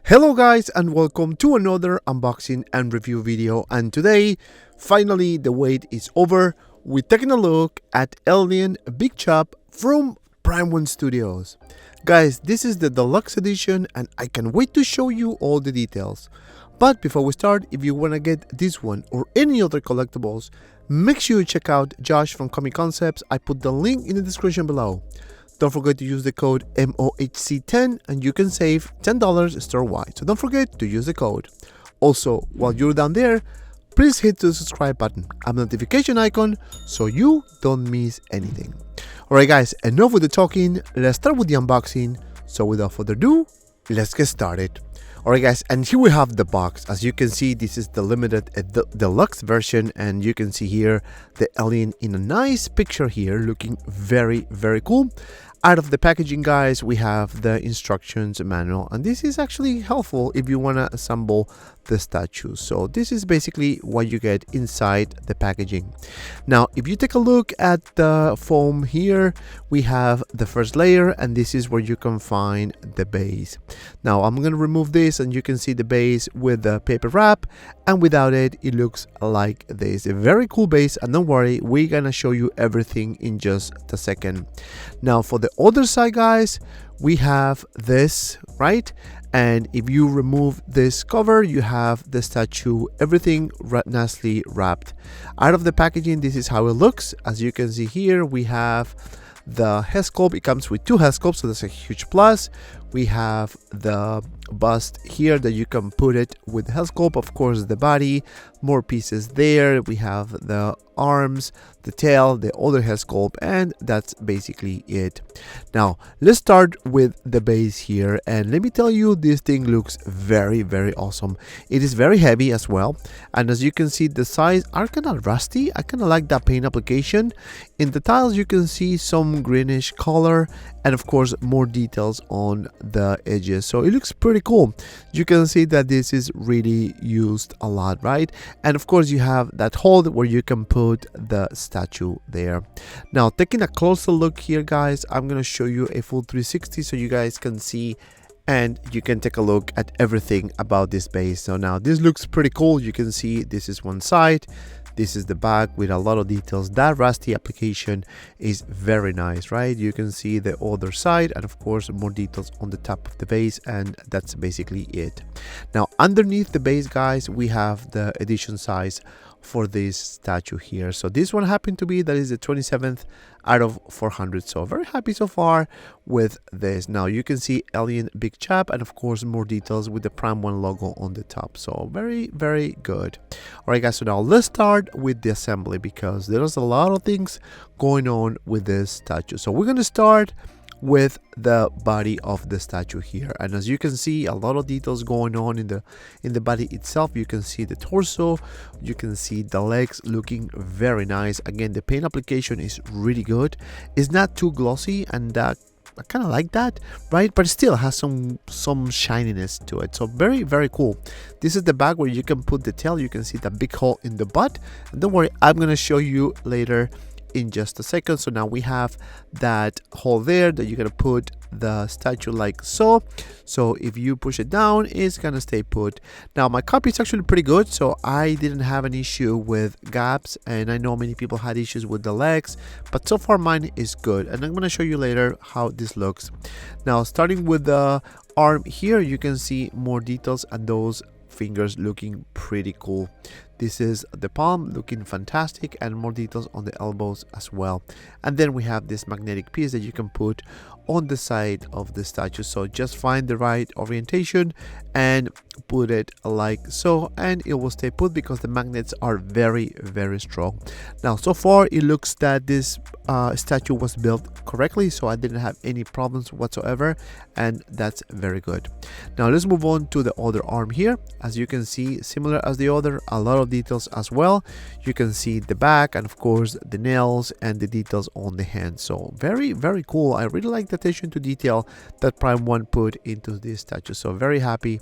Hello guys, and welcome to another unboxing and review video. And today, finally the wait is over. We're taking a look at Alien Big Chap from Prime 1 Studios. Guys, this is the deluxe edition and I can't wait to show you all the details. But before we start, if you want to get this one or any other collectibles, make sure you check out Josh from Comic Concepts. I put the link in the description below. Don't forget to use the code MOHC10 and you can save $10 store-wide. So don't forget to use the code. Also, while you're down there, please hit the subscribe button and notification icon so you don't miss anything. Alright guys, enough with the talking, let's start with the unboxing. So without further ado, let's get started. Alright guys, and here we have the box. As you can see, this is the limited deluxe version, and you can see here the alien in a nice picture here, looking very cool. Out of the packaging guys, we have the instructions manual, and this is actually helpful if you want to assemble the statue. So this is basically what you get inside the packaging. Now if you take a look at the foam here, we have the first layer, and this is where you can find the base. Now I'm going to remove this and you can see the base with the paper wrap, and without it, it looks like this. A very cool base, and don't worry, we're gonna show you everything in just a second. Now for the other side guys, we have this, right? And if you remove this cover, you have the statue, everything nicely wrapped. Out of the packaging, this is how it looks. As you can see here, we have the head sculpt. It comes with two head sculpts, so that's a huge plus. We have the bust here that you can put it with the head sculpt, of course the body, more pieces there. We have the arms, the tail, the other head sculpt, and that's basically it. Now let's start with the base here, and let me tell you, this thing looks very awesome. It is very heavy as well, and as you can see, the sides are kind of rusty. I kind of like that paint application. In the tiles you can see some greenish color, and of course more details on the edges, so it looks pretty cool. You can see that this is really used a lot, right? And of course you have that hold where you can put the statue there. Now taking a closer look here guys, I'm gonna show you a full 360 so you guys can see and you can take a look at everything about this base. So now this looks pretty cool. You can see this is one side, this is the back with a lot of details. That rusty application is very nice, right? You can see the other side, and of course more details on the top of the base, and that's basically it. Now underneath the base guys, we have the edition size for this statue here. So this one happened to be, that is the 27th out of 400, so very happy so far with this. Now you can see Alien Big Chap, and of course more details with the Prime 1 logo on the top, so very good. All right guys, so now let's start with the assembly because there's a lot of things going on with this statue. So we're going to start with the body of the statue here, and as you can see, a lot of details going on in the body itself. You can see the torso, you can see the legs looking very nice. Again, the paint application is really good. It's not too glossy, and I kind of like that, right? But it still has some shininess to it, so very cool. This is the back where you can put the tail. You can see the big hole in the butt, and don't worry, I'm gonna show you later in just a second. So now we have that hole there that you're gonna put the statue like so. So if you push it down, it's gonna stay put. Now my copy is actually pretty good, so I didn't have an issue with gaps, and I know many people had issues with the legs, but so far mine is good, and I'm gonna show you later how this looks. Now starting with the arm here, you can see more details and those fingers looking pretty cool. This is the palm looking fantastic, and more details on the elbows as well. And then we have this magnetic piece that you can put on the side of the statue. So just find the right orientation and put it like so, and it will stay put because the magnets are very strong. Now so far it looks that this statue was built correctly, so I didn't have any problems whatsoever, and that's very good. Now let's move on to the other arm here. As you can see, similar as the other, a lot of details as well. You can see the back, and of course the nails and the details on the hand. So very cool. I really like the attention to detail that Prime 1 put into this statue, so very happy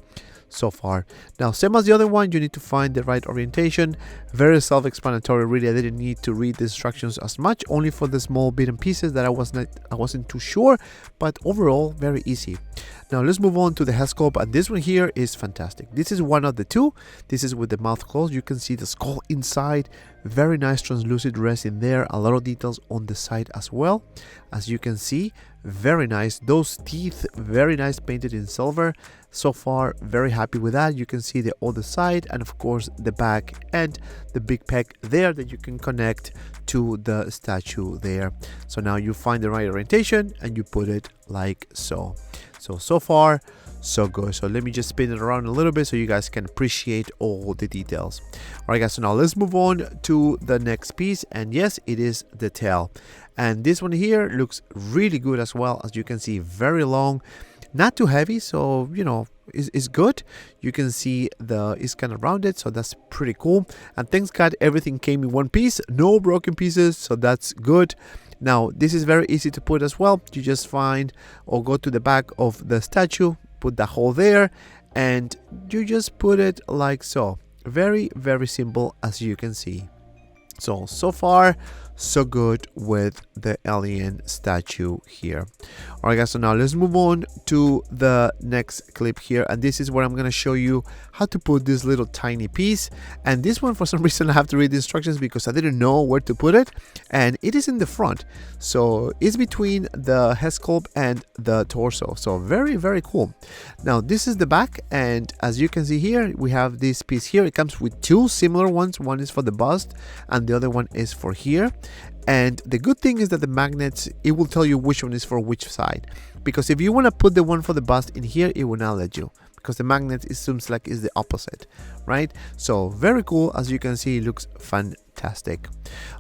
so far. Now same as the other one, you need to find the right orientation. Very self-explanatory, really. I didn't need to read the instructions as much, only for the small bit and pieces that I wasn't too sure, but overall very easy. Now let's move on to the head sculpt, and this one here is fantastic. This is one of the two. This is with the mouth closed. You can see the skull inside. Very nice translucent resin there. A lot of details on the side as well. As you can see, very nice. Those teeth, very nice, painted in silver. So far, very happy with that. You can see the other side, and of course the back and the big peg there that you can connect to the statue there. So now you find the right orientation and you put it like so. So far, so good. So let me just spin it around a little bit so you guys can appreciate all the details. All right, guys, so now let's move on to the next piece, and yes, it is the tail. And this one here looks really good as well. As you can see, very long, not too heavy, so you know, is good. You can see it's kind of rounded, so that's pretty cool. And thanks God, everything came in one piece, no broken pieces, so that's good. Now this is very easy to put as well. You just find or go to the back of the statue, put the hole there, and you just put it like so. Very, very simple, as you can see. So far, so good with the alien statue here. All right, guys, so now let's move on to the next clip here, and this is where I'm going to show you how to put this little tiny piece. And this one, for some reason, I have to read the instructions because I didn't know where to put it, and it is in the front, so it's between the head sculpt and the torso. So very, very cool. Now this is the back, and as you can see here, we have this piece here. It comes with two similar ones. One is for the bust and the other one is for here. And the good thing is that the magnets, it will tell you which one is for which side, because if you want to put the one for the bust in here, it will not let you, because the magnet, it seems like is the opposite, right? So very cool. As you can see, it looks fantastic.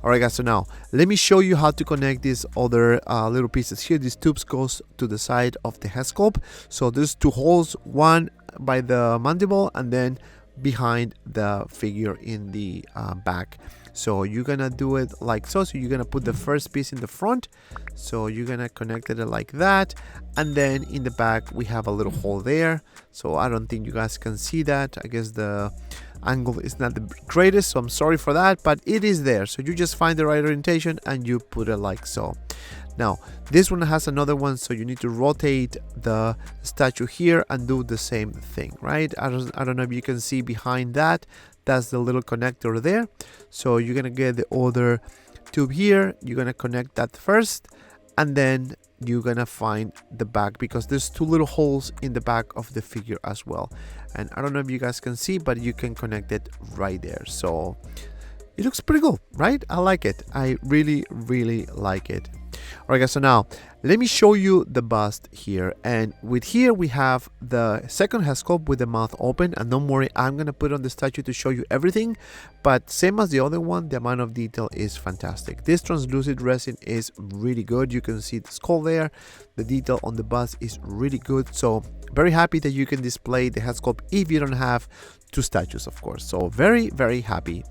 All right, guys, so now let me show you how to connect these other little pieces here. These tubes goes to the side of the head sculpt. So there's two holes, one by the mandible and then behind the figure in the back. So you're gonna do it like so. So you're gonna put the first piece in the front, so you're gonna connect it like that, and then in the back we have a little hole there. So I don't think you guys can see that. I guess the angle is not the greatest, so I'm sorry for that, but it is there. So you just find the right orientation and you put it like so. Now this one has another one, so you need to rotate the statue here and do the same thing, right? I don't know if you can see behind that, that's the little connector there. So you're gonna get the other tube here, you're gonna connect that first, and then you're gonna find the back, because there's two little holes in the back of the figure as well. And I don't know if you guys can see, but you can connect it right there. So it looks pretty cool, right? I like it. I really, really like it. All right, guys, so now let me show you the bust here. And with here we have the second head sculpt with the mouth open, and don't worry, I'm gonna put on the statue to show you everything, but same as the other one, the amount of detail is fantastic. This translucent resin is really good. You can see the skull there. The detail on the bust is really good. So very happy that you can display the head sculpt if you don't have two statues, of course. So very, very happy.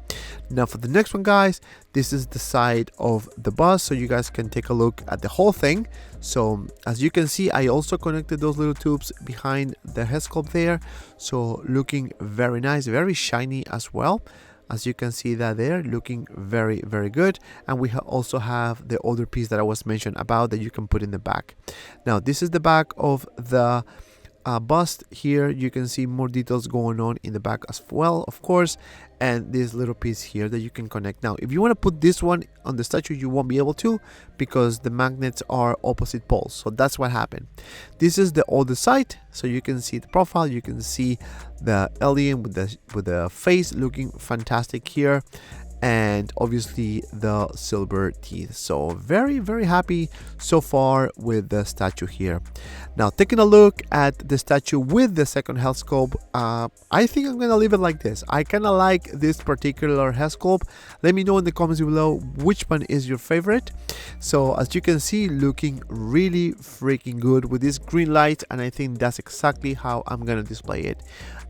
Now for the next one, guys, this is the side of the bust, so you guys can take a look at the whole thing. So as you can see, I also connected those little tubes behind the head sculpt there, so looking very nice, very shiny as well. As you can see that there, looking very, very good. And we also have the other piece that I was mentioned about that you can put in the back. Now this is the back of the bust here. You can see more details going on in the back as well, of course, and this little piece here that you can connect. Now if you want to put this one on the statue, you won't be able to, because the magnets are opposite poles. So that's what happened. This is the other side, so you can see the profile, you can see the alien with the face looking fantastic here, and obviously the silver teeth. So very, very happy so far with the statue here. Now taking a look at the statue with the second head sculpt, I think I'm gonna leave it like this. I kind of like this particular head sculpt. Let me know in the comments below which one is your favorite. So as you can see, looking really freaking good with this green light, and I think that's exactly how I'm gonna display it.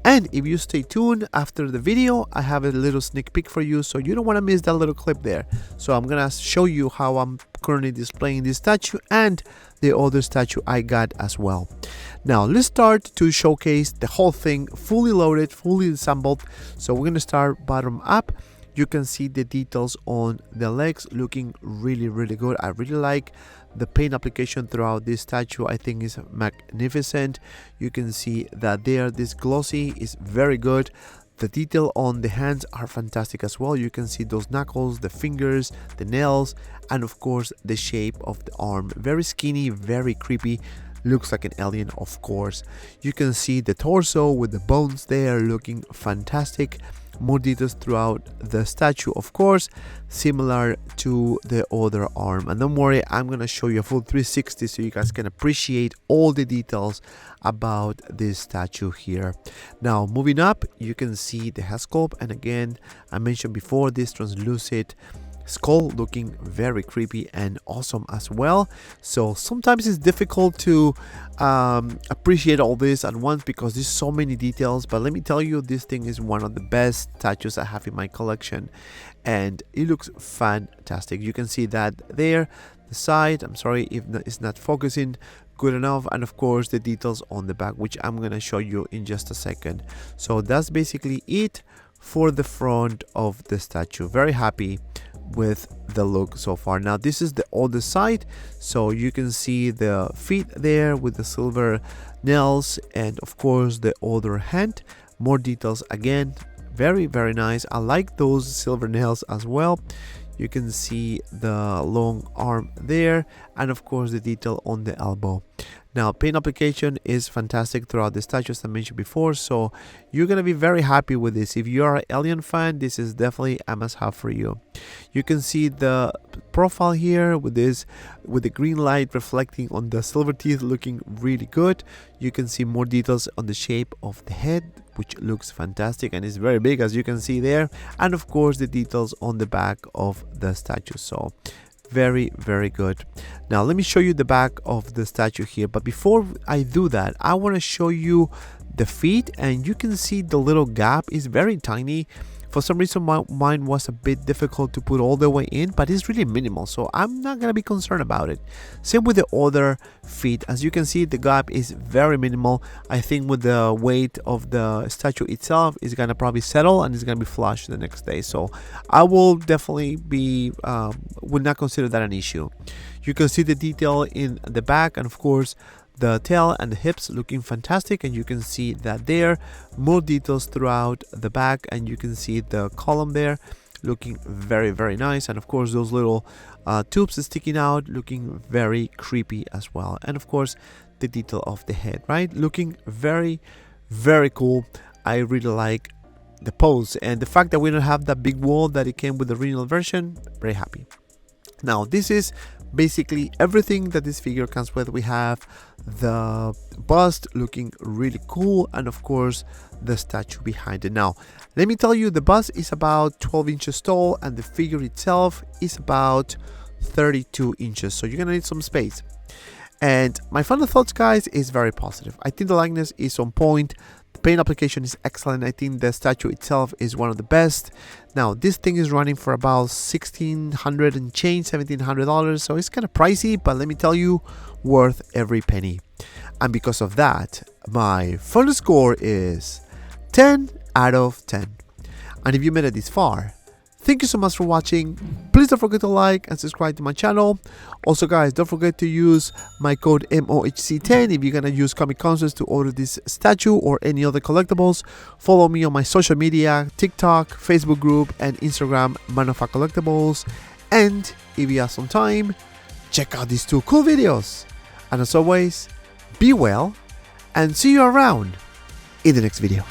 And if you stay tuned after the video, I have a little sneak peek for you, so you don't want to miss that little clip there. So I'm gonna show you how I'm currently displaying this statue and the other statue I got as well. Now let's start to showcase the whole thing fully loaded, fully assembled. So we're gonna start bottom up. You can see the details on the legs looking really good. I really like the paint application throughout this statue. I think is magnificent. You can see that there, this glossy is very good. The detail on the hands are fantastic as well. You can see those knuckles, the fingers, the nails, and of course the shape of the arm. Very skinny, very creepy. Looks like an alien, of course. You can see the torso with the bones there looking fantastic. More details throughout the statue, of course, similar to the other arm. And don't worry, I'm gonna show you a full 360 so you guys can appreciate all the details about this statue here. Now moving up, you can see the head sculpt, and again, I mentioned before, this translucent skull looking very creepy and awesome as well. So sometimes it's difficult to appreciate all this at once because there's so many details, but let me tell you, this thing is one of the best statues I have in my collection and it looks fantastic. You can see that there, the side, I'm sorry if it's not focusing good enough, and of course the details on the back, which I'm gonna show you in just a second. So that's basically it for the front of the statue. Very happy with the look so far. Now this is the other side, so you can see the feet there with the silver nails, and of course the other hand. More details again, very nice. I like those silver nails as well. You can see the long arm there, and of course the detail on the elbow. Now paint application is fantastic throughout the statue, as I mentioned before, so you're gonna be very happy with this. If you are an alien fan, this is definitely a must-have for you. You can see the profile here with the green light reflecting on the silver teeth, looking really good. You can see more details on the shape of the head, which looks fantastic and is very big, as you can see there, and of course the details on the back of the statue. So very good. Now let me show you the back of the statue here, but before I do that, I want to show you the feet, and you can see the little gap is very tiny. For some reason mine was a bit difficult to put all the way in, but it's really minimal, so I'm not gonna be concerned about it. Same with the other feet. As you can see, the gap is very minimal. I think with the weight of the statue itself, it's gonna probably settle and it's gonna be flush the next day, so I will definitely be would not consider that an issue. You can see the detail in the back, and of course the tail and the hips looking fantastic, and you can see that there, more details throughout the back, and you can see the column there looking very nice, and of course those little tubes sticking out looking very creepy as well, and of course the detail of the head, right, looking very cool. I really like the pose, and the fact that we don't have that big wall that it came with the original version, very happy. Now this is basically everything that this figure comes with. We have the bust looking really cool, and of course the statue behind it. Now let me tell you, the bust is about 12 inches tall and the figure itself is about 32 inches, so you're gonna need some space. And my final thoughts, guys, is very positive. I think the likeness is on point. The paint application is excellent. I think the statue itself is one of the best. Now this thing is running for about $1,600 and change, $1,700, so it's kind of pricey, but let me tell you, worth every penny. And because of that, my final score is 10 out of 10. And if you made it this far, thank you so much for watching. Please don't forget to like and subscribe to my channel. Also, guys, don't forget to use my code MOHC10 if you're gonna use Comic Concerts to order this statue or any other collectibles. Follow me on my social media, TikTok, Facebook group, and Instagram, Manufak Collectibles. And if you have some time, check out these two cool videos. And as always, be well and see you around in the next video.